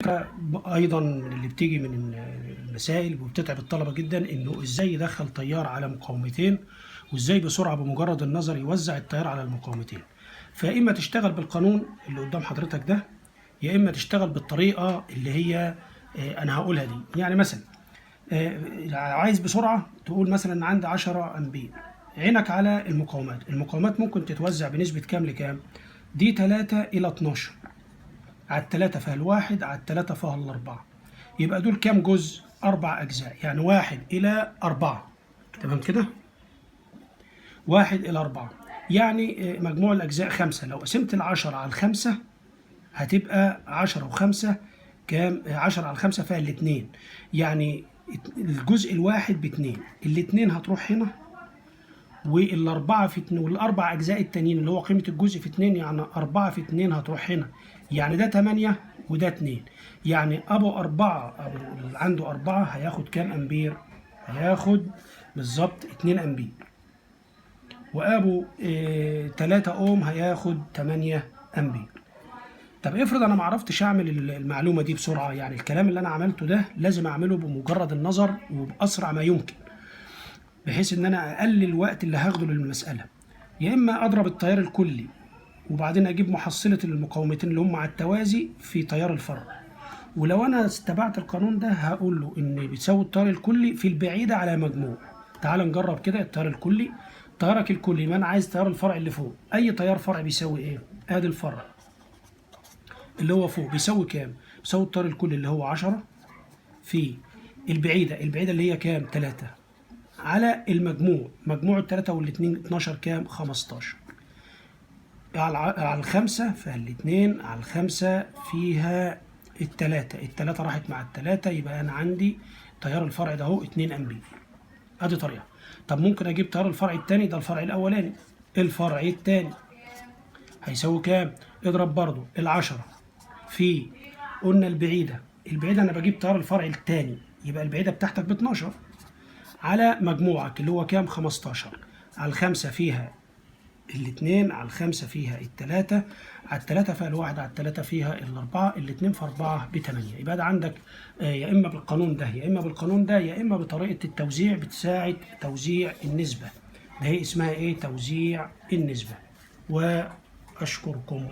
فكرة أيضا من اللي بتيجي من المسائل وبتتعب الطلبة جدا، إنه إزاي يدخل تيار على مقاومتين، وإزاي بسرعة بمجرد النظر يوزع التيار على المقاومتين. فإما تشتغل بالقانون اللي قدام حضرتك ده، يا إما تشتغل بالطريقة اللي هي أنا هقولها دي. يعني مثلا عايز بسرعة تقول مثلا عندي 10 أمبير، عينك على المقاومات ممكن تتوزع بنسبة كام لكام؟ دي 3 إلى 12 على التلاتة فيها الواحد على التلاتة فيها الأربعة، يبقى دول كام جزء؟ 4 أجزاء، يعني 1 إلى 4. تمام كده؟ 1 إلى 4 يعني مجموع الأجزاء 5. لو قسمت ال10 على ال5 هتبقى 10 و5 كام؟ 10 على 5 فيها الاتنين، يعني الجزء الواحد باتنين، الاتنين هتروح هنا، والأربعة في اتنين، والأربع أجزاء التانيين اللي هو قيمة الجزء في اتنين، يعني 4 في 2 هتروح هنا، يعني ده 8 وده 2. يعني أبو اللي عنده 4 هياخد كام أمبير؟ هياخد بالظبط 2 أمبير. وأبو 3 أوم هياخد 8 أمبير. طب افرض أنا معرفتش أعمل المعلومة دي بسرعة، يعني الكلام اللي أنا عملته ده لازم أعمله بمجرد النظر وبأسرع ما يمكن، بحيث ان انا اقلل الوقت اللي هاخده للمساله. يا اما اضرب التيار الكلي وبعدين اجيب محصله المقاومتين اللي هم على التوازي في تيار الفرع، ولو انا اتبعت القانون ده هقول له ان بيساوي التيار الكلي في البعيده على مجموع. تعال نجرب كده التيار الكلي. تيارك الكلي، ما انا عايز تيار الفرع اللي فوق، اي تيار فرع بيساوي ايه؟ ادي الفرع اللي هو فوق بيساوي كام؟ بيساوي التيار الكلي اللي هو 10 في البعيده اللي هي كام؟ 3 على المجموع، مجموع التلاتة والاتنين 12 كام؟ 15 على الخمسة فيها الاتنين، على الخمسة فيها التلاتة راحت مع التلاتة، يبقى أنا عندي تيار الفرع ده اهو 2 أمبير. أدي طريقة. طب ممكن أجيب تيار الفرع التاني، ده الفرع الأولاني، الفرع التاني هيساوي كام؟ اضرب برضو العشرة في، قلنا البعيدة أنا بجيب تيار الفرع التاني، يبقى البعيدة بتاعتك ب 12 على مجموعك اللي هو كام؟ 15. على الخمسة فيها الاتنين، على الخمسة فيها التلاتة، على التلاتة فيها الواحد، على التلاتة فيها الأربعة، الاتنين في 4 ب8. يبقى ده عندك يا إما بالقانون ده يا إما بالقانون ده يا إما بطريقة التوزيع بتساعد توزيع النسبة. ده هي اسمها إيه؟ توزيع النسبة. وأشكركم.